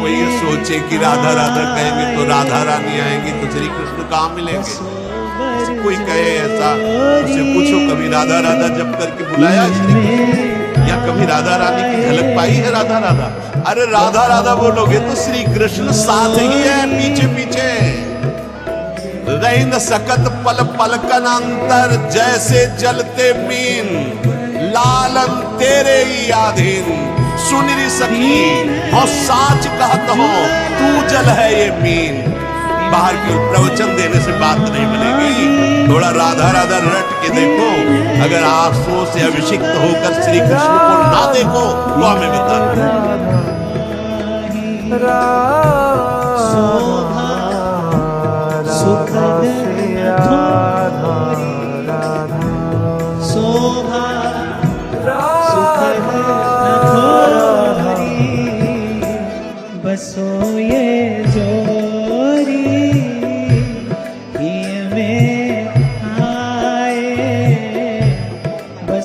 कोई ये सोचे कि राधा राधा कहेंगे तो राधा रानी आएंगी तो श्री कृष्ण कहाँ मिलेंगे। कोई कहे ऐसा, उससे पूछो कभी राधा राधा जब करके बुलाया श्री कृष्ण, या कभी राधा रानी की झलक पाई है राधा राधा। अरे राधा राधा बोलोगे तो श्री कृष्ण साथ ही है, पीछे पीछे रही न सकत पल पलकन अंतर, जैसे जलते मीन लालन तेरे ही आधीन। सुनरी सखी और साच कहत हो, तू जल है ये मीन। बाहर की प्रवचन देने से बात नहीं बनेगी, थोड़ा राधा राधा रट के देखो। अगर आंसुओं से अभिषिक्त होकर श्री कृष्ण को ना देखो तो हमें बता। बसो ये